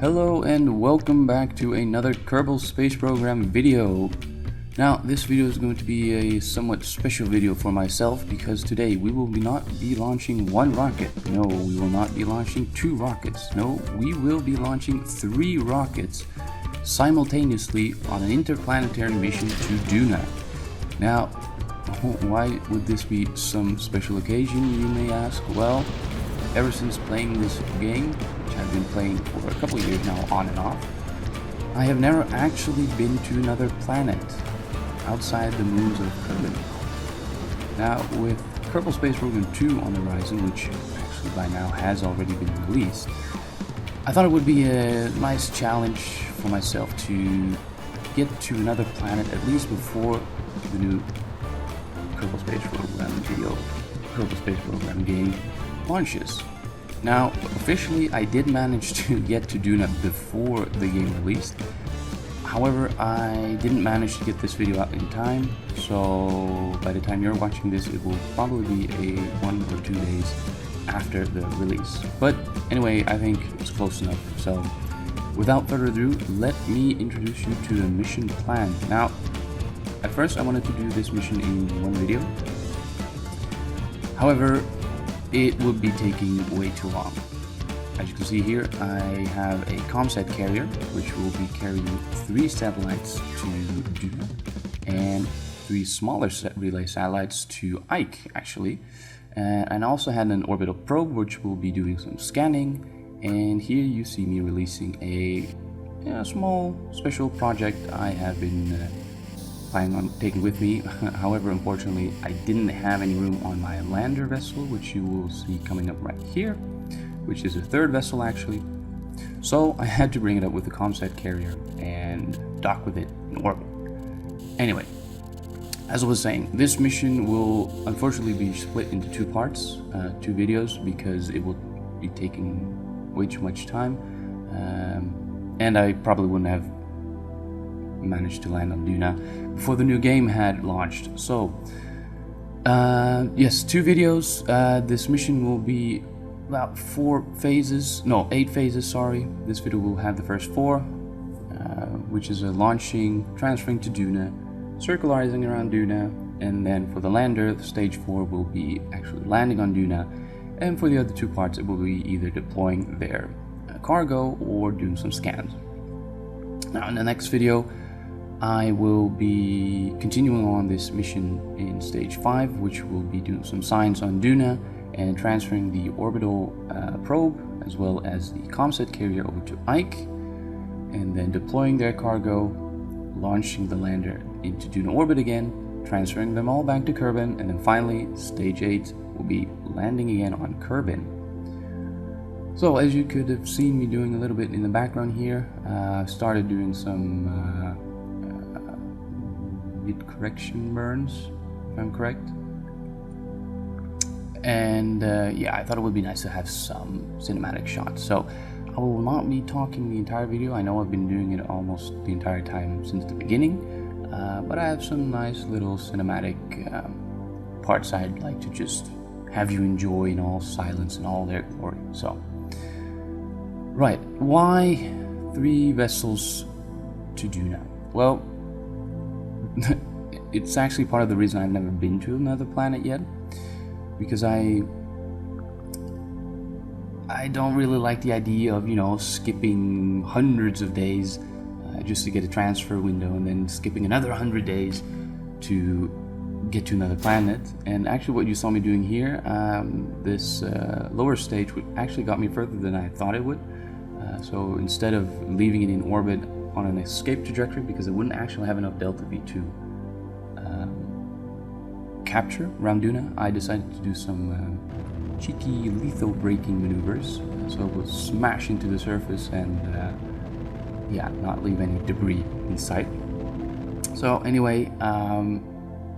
Hello and welcome back to another Kerbal Space Program video. Now this video is going to be a somewhat special video for myself because today we will not be launching one rocket. No, we will not be launching two rockets. No, we will be launching 3 rockets simultaneously on an interplanetary mission to Duna. Now, why would this be some special occasion, you may ask? Well, ever since playing this game, which I've been playing for a couple of years now on and off, I have never actually been to another planet outside the moons of Kerbin. Now with Kerbal Space Program 2 on the horizon, which actually by now has already been released, I thought it would be a nice challenge for myself to get to another planet at least before the new Kerbal Space Program game launches. Now, officially, I did manage to get to Duna before the game released. However, I didn't manage to get this video out in time, so by the time you're watching this, it will probably be 1 or 2 days after the release. But anyway, I think it's close enough. So, without further ado, let me introduce you to the mission plan. Now, at first, I wanted to do this mission in one video. However, it would be taking way too long. As you can see here, I have a comsat carrier which will be carrying 3 satellites to Duna and 3 smaller relay satellites to Ike actually. And I also had an orbital probe which will be doing some scanning, and here you see me releasing a small special project I have been planning on taking with me. However, unfortunately, I didn't have any room on my lander vessel, which you will see coming up right here, which is a 3rd vessel actually. So I had to bring it up with the comsat carrier and dock with it in orbit. Anyway, as I was saying, this mission will unfortunately be split into 2 parts, 2 videos, because it will be taking way too much time, and I probably wouldn't have managed to land on Duna before the new game had launched. So yes, 2 videos. This mission will be about 8 phases, sorry. This video will have the first 4, which is a launching, transferring to Duna, circularizing around Duna, and then for the lander, stage 4 will be actually landing on Duna, and for the other 2 parts it will be either deploying their cargo or doing some scans. Now in the next video I will be continuing on this mission in stage 5, which will be doing some science on Duna and transferring the orbital probe as well as the comsat carrier over to Ike, and then deploying their cargo, launching the lander into Duna orbit again, transferring them all back to Kerbin, and then finally stage 8 will be landing again on Kerbin. So as you could have seen me doing a little bit in the background here, I started doing some mid-correction burns, if I'm correct. And yeah, I thought it would be nice to have some cinematic shots. So I will not be talking the entire video. I know I've been doing it almost the entire time since the beginning, but I have some nice little cinematic parts I'd like to just have you enjoy in all silence and all their glory. So, right, why 3 vessels to Duna? Well, it's actually part of the reason I've never been to another planet yet, because I don't really like the idea of, skipping hundreds of days just to get a transfer window and then skipping another 100 days to get to another planet. And actually what you saw me doing here, this lower stage actually got me further than I thought it would. So instead of leaving it in orbit on an escape trajectory, because it wouldn't actually have enough delta V to capture around Duna, I decided to do some cheeky Aerobraking maneuvers. So it will smash into the surface and yeah, not leave any debris in sight. So anyway,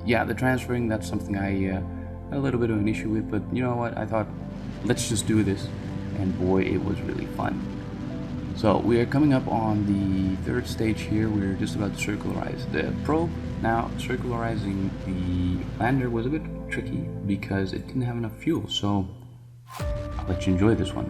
yeah, the transferring, that's something I had a little bit of an issue with, but you know what, I thought let's just do this, and boy, it was really fun. So we are coming up on the 3rd stage here. We're just about to circularize the probe. Now, circularizing the lander was a bit tricky because it didn't have enough fuel, so I'll let you enjoy this one.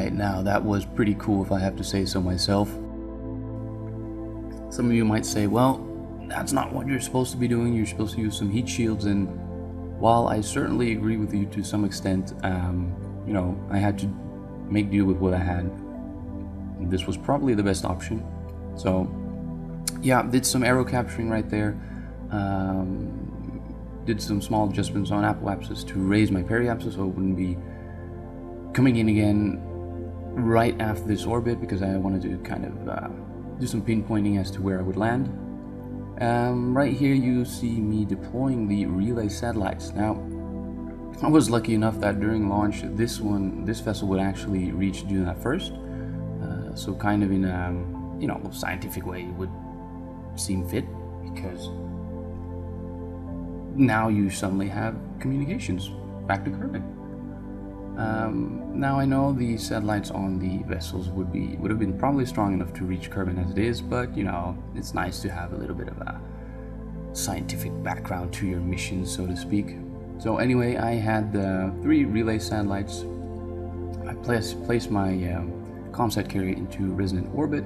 Alright, now that was pretty cool if I have to say so myself. Some of you might say, well, that's not what you're supposed to be doing, you're supposed to use some heat shields, and while I certainly agree with you to some extent, you know, I had to make do with what I had. This was probably the best option. So yeah, did some aero capturing right there, did some small adjustments on apoapsis to raise my periapsis so it wouldn't be coming in again right after this orbit, because I wanted to kind of do some pinpointing as to where I would land. Right here you see me deploying the relay satellites. Now, I was lucky enough that during launch this vessel would actually reach Duna first, so kind of in a, you know, scientific way it would seem fit, because now you suddenly have communications back to Kerbin. Now I know the satellites on the vessels would have been probably strong enough to reach Kerbin as it is, but you know, it's nice to have a little bit of a scientific background to your mission, so to speak. So anyway, I had 3 relay satellites. I placed my comsat carrier into resonant orbit,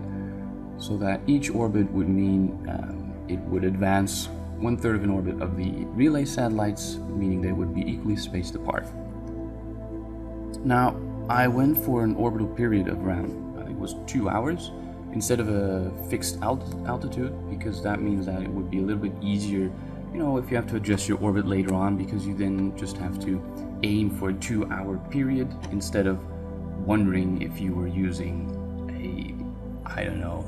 so that each orbit would mean it would advance 1/3 of an orbit of the relay satellites, meaning they would be equally spaced apart. Now, I went for an orbital period of around, I think it was 2 hours, instead of a fixed altitude, because that means that it would be a little bit easier, you know, if you have to adjust your orbit later on, because you then just have to aim for a 2-hour period instead of wondering if you were using a, I don't know,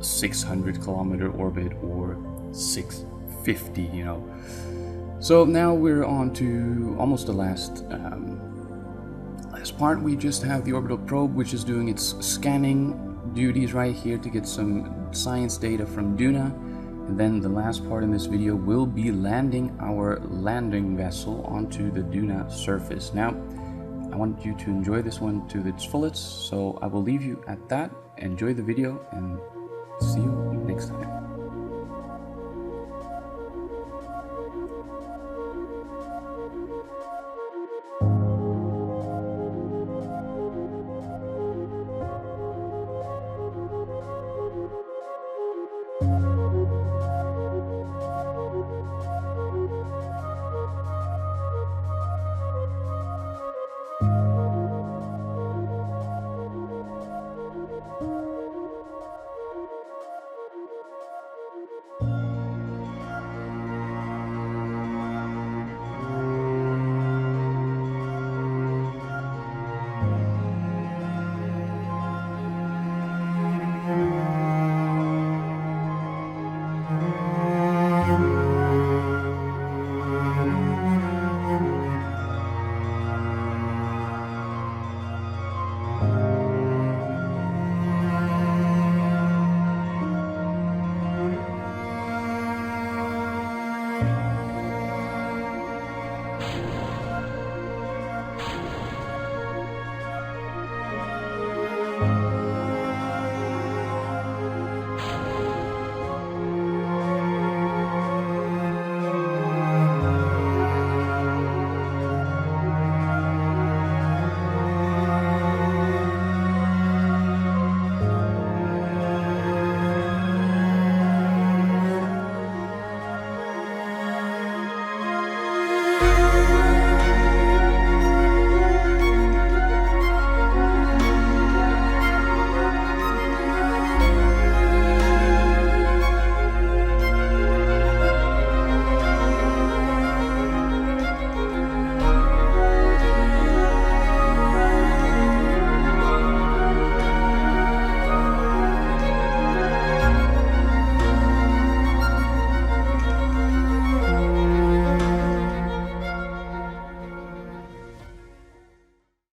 600-kilometer orbit or 650, you know. So now we're on to almost the last part. We just have the orbital probe, which is doing its scanning duties right here to get some science data from Duna, and then the last part in this video will be landing our landing vessel onto the Duna surface. Now, I want you to enjoy this one to its fullest, so I will leave you at that. Enjoy the video and see you next time.